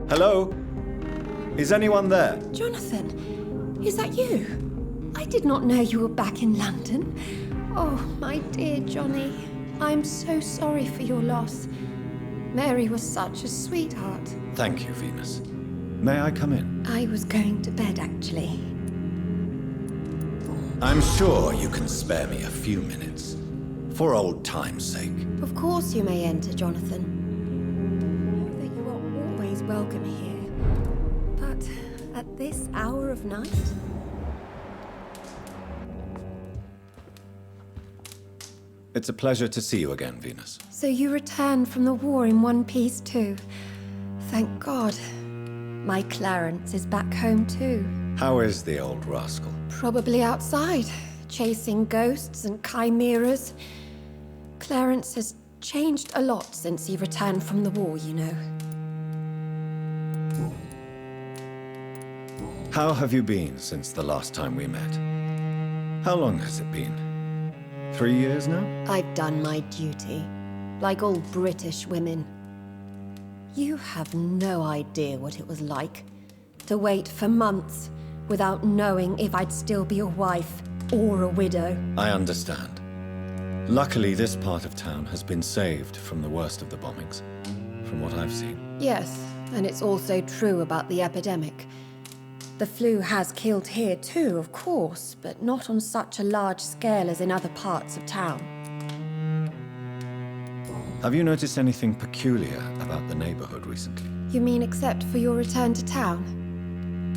Hello? Is anyone there? Jonathan, is that you? I did not know you were back in London. Oh, my dear Johnny, I'm so sorry for your loss. Mary was such a sweetheart. Thank you, Venus. May I come in? I was going to bed, actually. I'm sure you can spare me a few minutes. For old time's sake. Of course you may enter, Jonathan. Know that you are always welcome here. But at this hour of night? It's a pleasure to see you again, Venus. So you returned from the war in one piece too. Thank God. My Clarence is back home too. How is the old rascal? Probably outside, chasing ghosts and chimeras. Clarence has changed a lot since he returned from the war, you know. How have you been since the last time we met? How long has it been? 3 years now? I've done my duty, like all British women. You have no idea what it was like to wait for months without knowing if I'd still be a wife or a widow. I understand. Luckily, this part of town has been saved from the worst of the bombings, from what I've seen. Yes, and it's also true about the epidemic. The flu has killed here too, of course, but not on such a large scale as in other parts of town. Have you noticed anything peculiar about the neighborhood recently? You mean except for your return to town?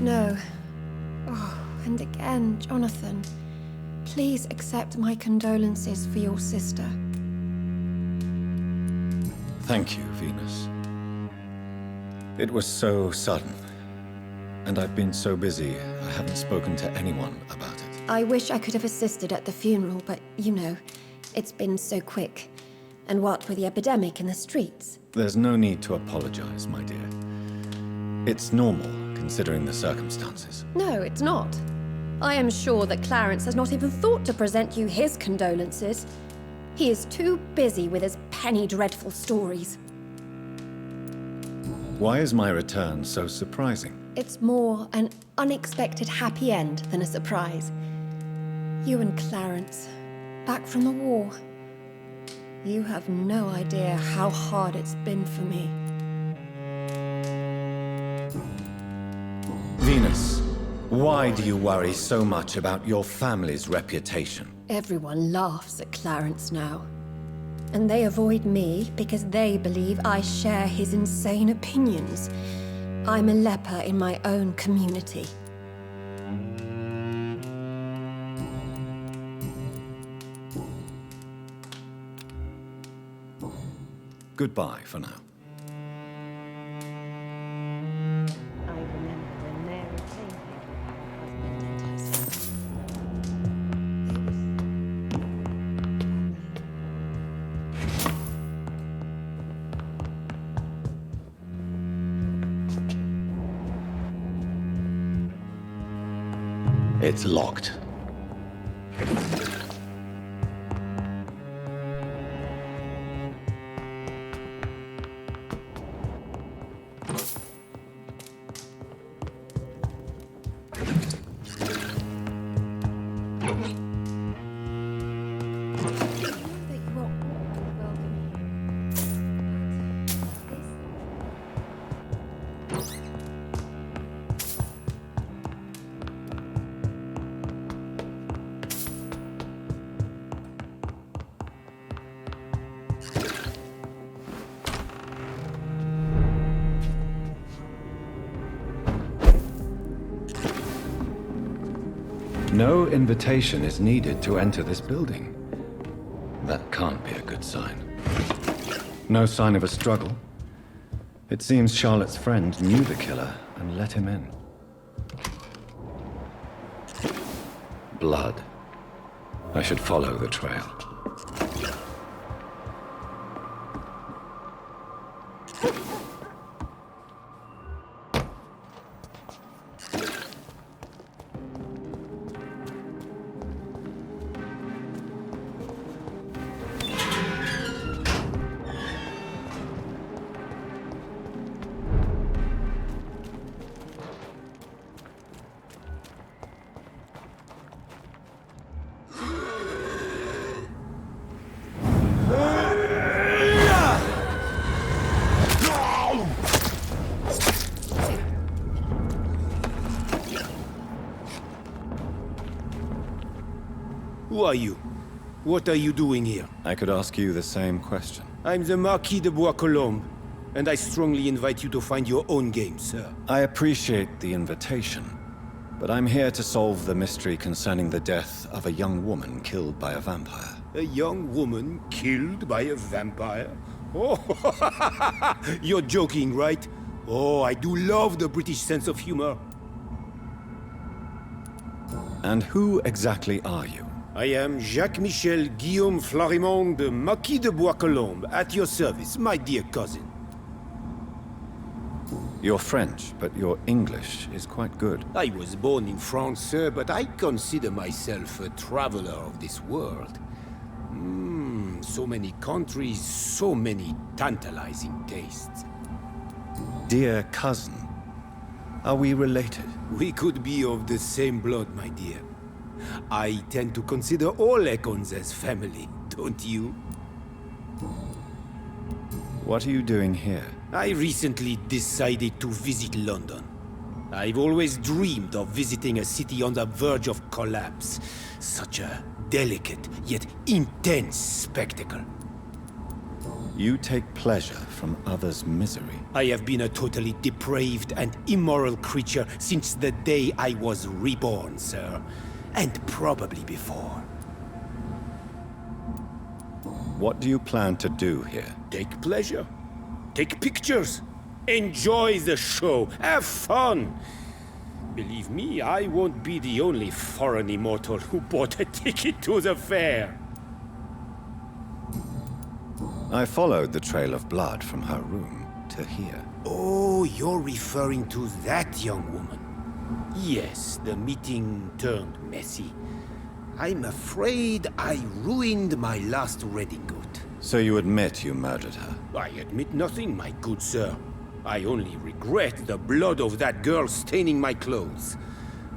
No. Oh, and again, Jonathan, please accept my condolences for your sister. Thank you, Venus. It was so sudden. And I've been so busy, I haven't spoken to anyone about it. I wish I could have assisted at the funeral, but you know, it's been so quick. And what with the epidemic in the streets? There's no need to apologize, my dear. It's normal, considering the circumstances. No, it's not. I am sure that Clarence has not even thought to present you his condolences. He is too busy with his penny dreadful stories. Why is my return so surprising? It's more an unexpected happy end than a surprise. You and Clarence, back from the war. You have no idea how hard it's been for me. Venus, why do you worry so much about your family's reputation? Everyone laughs at Clarence now. And they avoid me because they believe I share his insane opinions. I'm a leper in my own community. Goodbye for now. I remember when Mary came here. It's locked. No invitation is needed to enter this building. That can't be a good sign. No sign of a struggle. It seems Charlotte's friend knew the killer and let him in. Blood. I should follow the trail. Who are you? What are you doing here? I could ask you the same question. I'm the Marquis de Bois-Colombes, and I strongly invite you to find your own game, sir. I appreciate the invitation, but I'm here to solve the mystery concerning the death of a young woman killed by a vampire. A young woman killed by a vampire? Oh, you're joking, right? Oh, I do love the British sense of humor. And who exactly are you? I am Jacques-Michel Guillaume Florimond de Marquis de Bois-Colombes, at your service, my dear cousin. You're French, but your English is quite good. I was born in France, sir, but I consider myself a traveler of this world. So many countries, so many tantalizing tastes. Dear cousin, are we related? We could be of the same blood, my dear. I tend to consider all Econs as family, don't you? What are you doing here? I recently decided to visit London. I've always dreamed of visiting a city on the verge of collapse. Such a delicate, yet intense spectacle. You take pleasure from others' misery. I have been a totally depraved and immoral creature since the day I was reborn, sir. And probably before. What do you plan to do here? Take pleasure. Take pictures. Enjoy the show. Have fun. Believe me, I won't be the only foreign immortal who bought a ticket to the fair. I followed the trail of blood from her room to here. Oh, you're referring to that young woman. Yes, the meeting turned messy. I'm afraid I ruined my last redingote. So you admit you murdered her? I admit nothing, my good sir. I only regret the blood of that girl staining my clothes.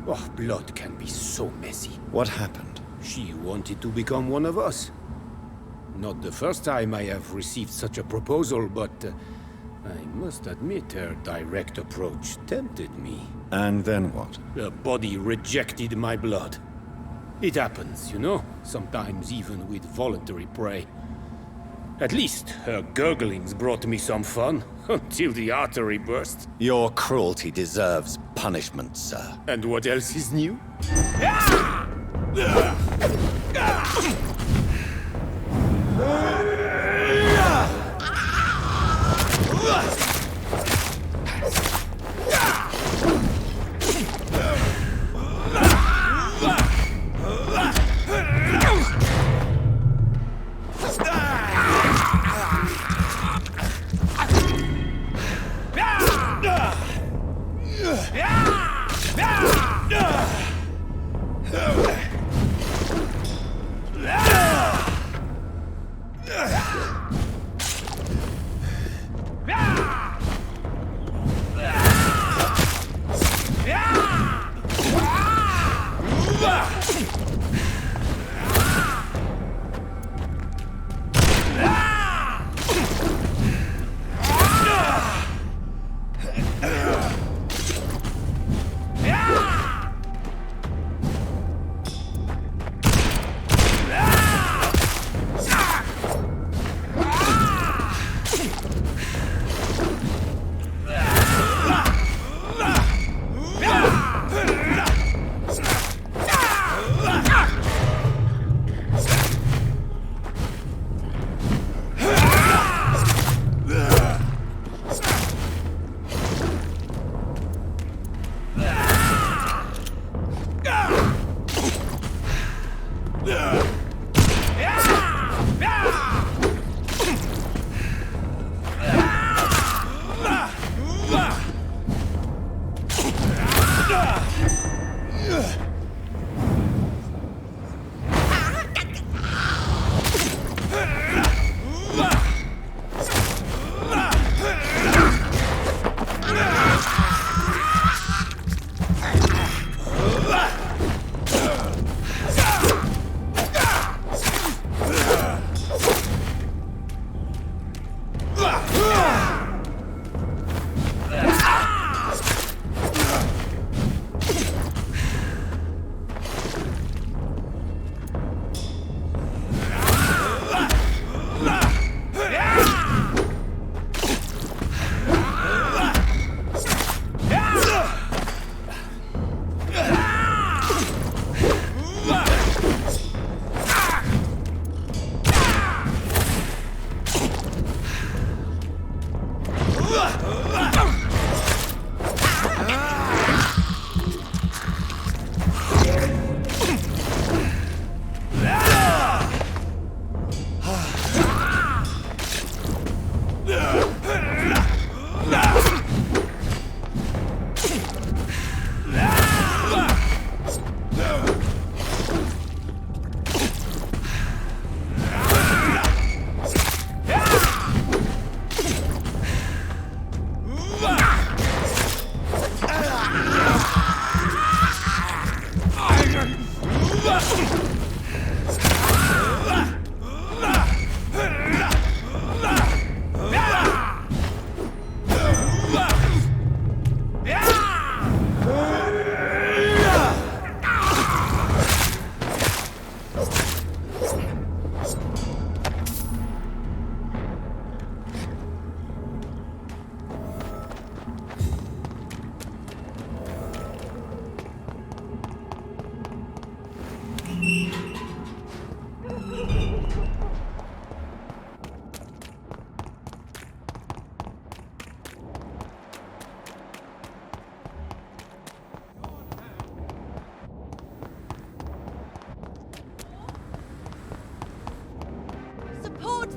Oh, blood can be so messy. What happened? She wanted to become one of us. Not the first time I have received such a proposal, but I must admit her direct approach tempted me. And then what? Her body rejected my blood. It happens, you know, sometimes even with voluntary prey. At least her gurglings brought me some fun, until the artery burst. Your cruelty deserves punishment, sir. And what else is new?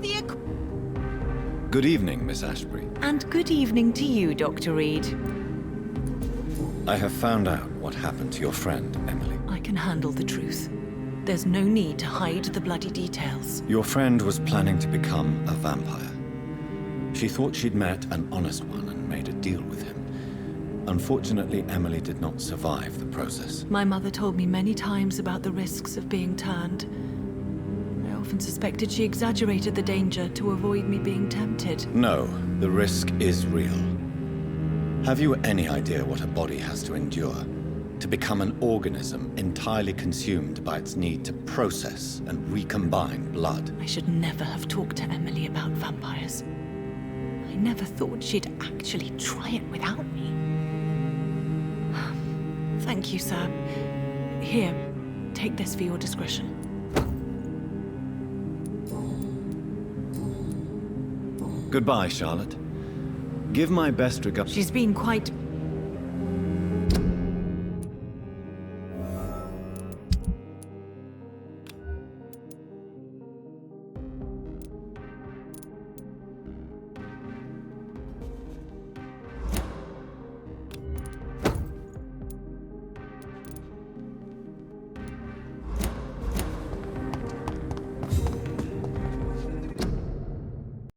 the Good evening, Miss Ashbury. And good evening to you, Dr. Reed. I have found out what happened to your friend, Emily. I can handle the truth. There's no need to hide the bloody details. Your friend was planning to become a vampire. She thought she'd met an honest one and made a deal with him. Unfortunately, Emily did not survive the process. My mother told me many times about the risks of being turned. I often suspected she exaggerated the danger to avoid me being tempted. No, the risk is real. Have you any idea what a body has to endure? To become an organism entirely consumed by its need to process and recombine blood? I should never have talked to Emily about vampires. I never thought she'd actually try it without me. Thank you, sir. Here, take this for your discretion. Goodbye, Charlotte. Give my best regards. She's been quite...